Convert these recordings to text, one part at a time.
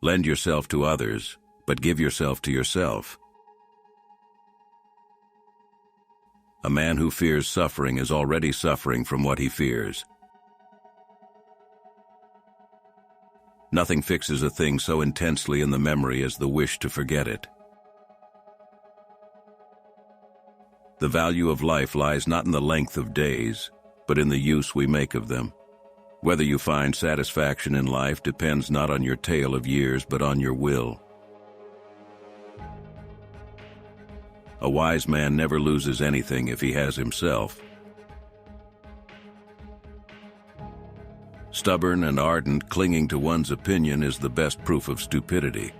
Lend yourself to others, but give yourself to yourself. A man who fears suffering is already suffering from what he fears. Nothing fixes a thing so intensely in the memory as the wish to forget it. The value of life lies not in the length of days, but in the use we make of them. Whether you find satisfaction in life depends not on your tale of years, but on your will. A wise man never loses anything if he has himself. Stubborn and ardent clinging to one's opinion is the best proof of stupidity.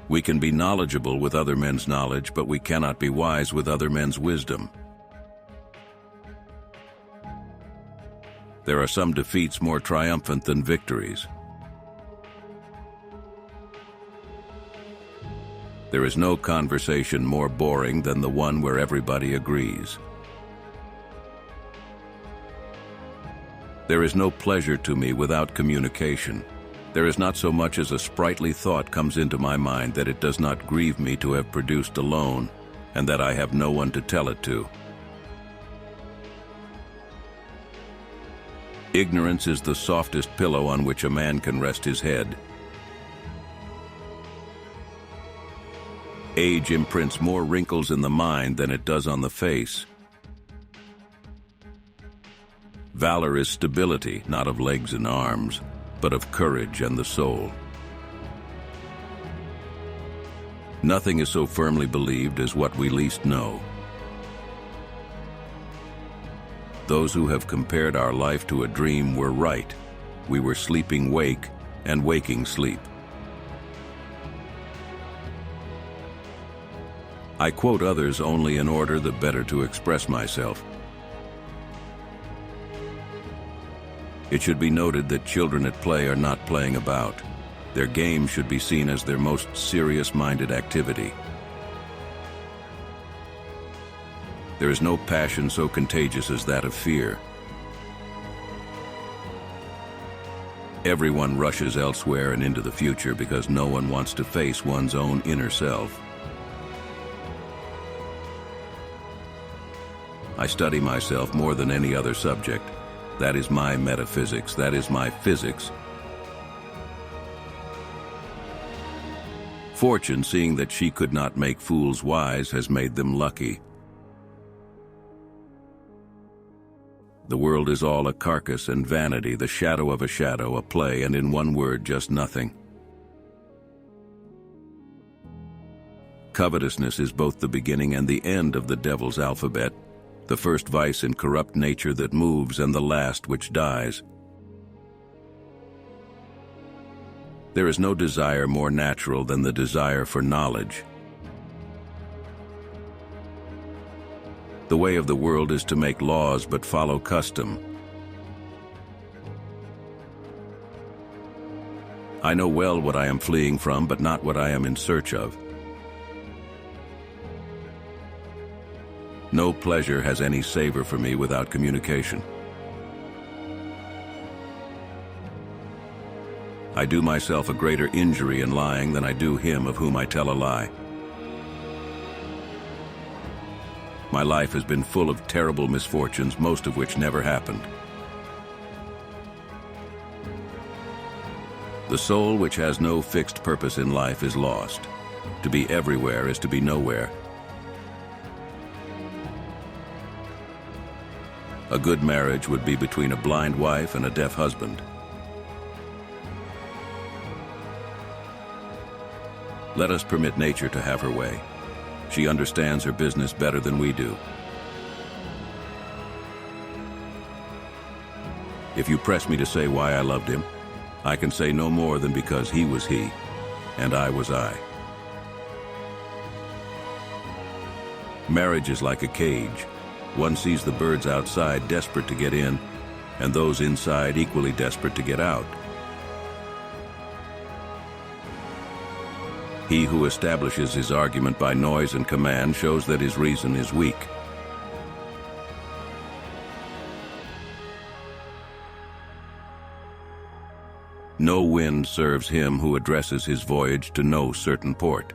We can be knowledgeable with other men's knowledge, but we cannot be wise with other men's wisdom. There are some defeats more triumphant than victories. There is no conversation more boring than the one where everybody agrees. There is no pleasure to me without communication. There is not so much as a sprightly thought comes into my mind that it does not grieve me to have produced alone, and that I have no one to tell it to. Ignorance is the softest pillow on which a man can rest his head. Age imprints more wrinkles in the mind than it does on the face. Valor is stability, not of legs and arms, but of courage and the soul. Nothing is so firmly believed as what we least know. Those who have compared our life to a dream were right. We were sleeping wake and waking sleep. I quote others only in order the better to express myself. It should be noted that children at play are not playing about. Their game should be seen as their most serious-minded activity. There is no passion so contagious as that of fear. Everyone rushes elsewhere and into the future because no one wants to face one's own inner self. I study myself more than any other subject. That is my metaphysics. That is my physics. Fortune, seeing that she could not make fools wise, has made them lucky. The world is all a carcass and vanity, the shadow of a shadow, a play, and in one word, just nothing. Covetousness is both the beginning and the end of the devil's alphabet, the first vice in corrupt nature that moves and the last which dies. There is no desire more natural than the desire for knowledge. The way of the world is to make laws but follow custom. I know well what I am fleeing from, but not what I am in search of. No pleasure has any savor for me without communication. I do myself a greater injury in lying than I do him of whom I tell a lie. My life has been full of terrible misfortunes, most of which never happened. The soul which has no fixed purpose in life is lost. To be everywhere is to be nowhere. A good marriage would be between a blind wife and a deaf husband. Let us permit nature to have her way. She understands her business better than we do. If you press me to say why I loved him, I can say no more than because he was he, and I was I. Marriage is like a cage. One sees the birds outside desperate to get in, and those inside equally desperate to get out. He who establishes his argument by noise and command shows that his reason is weak. No wind serves him who addresses his voyage to no certain port.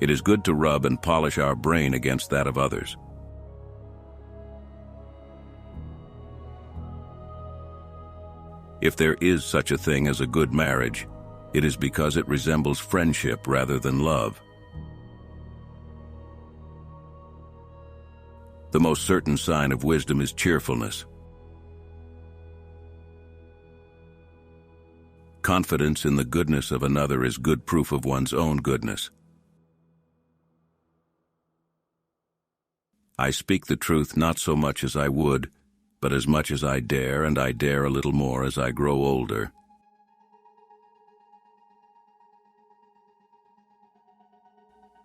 It is good to rub and polish our brain against that of others. If there is such a thing as a good marriage, it is because it resembles friendship rather than love. The most certain sign of wisdom is cheerfulness. Confidence in the goodness of another is good proof of one's own goodness. I speak the truth not so much as I would, but as much as I dare, and I dare a little more as I grow older.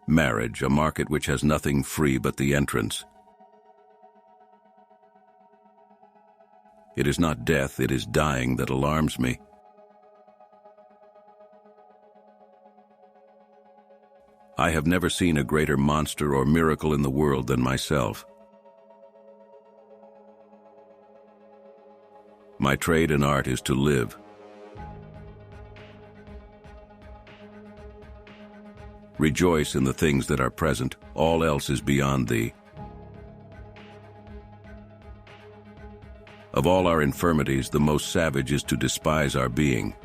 Marriage, a market which has nothing free but the entrance. It is not death, it is dying that alarms me. I have never seen a greater monster or miracle in the world than myself. My trade and art is to live. Rejoice in the things that are present, all else is beyond thee. Of all our infirmities, the most savage is to despise our being.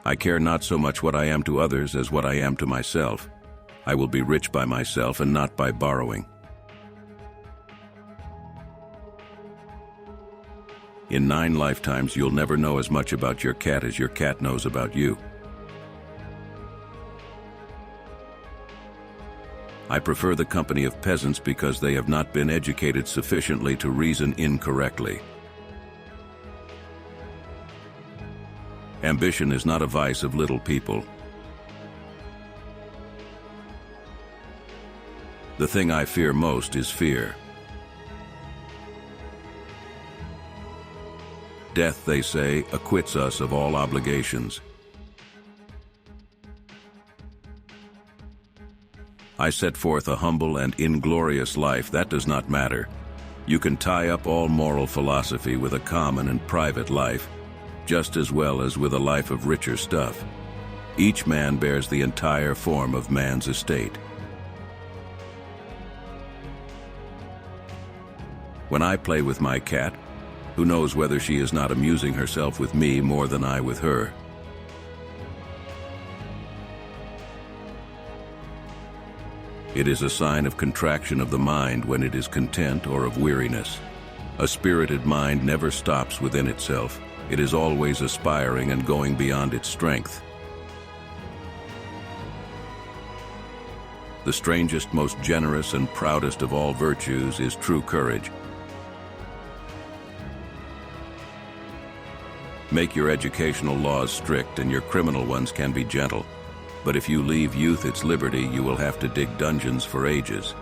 I care not so much what I am to others as what I am to myself. I will be rich by myself and not by borrowing. In 9 lifetimes, you'll never know as much about your cat as your cat knows about you. I prefer the company of peasants because they have not been educated sufficiently to reason incorrectly. Ambition is not a vice of little people. The thing I fear most is fear. Death, they say, acquits us of all obligations. I set forth a humble and inglorious life. That does not matter. You can tie up all moral philosophy with a common and private life, just as well as with a life of richer stuff. Each man bears the entire form of man's estate. When I play with my cat, who knows whether she is not amusing herself with me more than I with her? It is a sign of contraction of the mind when it is content, or of weariness. A spirited mind never stops within itself. It is always aspiring and going beyond its strength. The strangest, most generous, and proudest of all virtues is true courage. Make your educational laws strict, and your criminal ones can be gentle. But if you leave youth its liberty, you will have to dig dungeons for ages.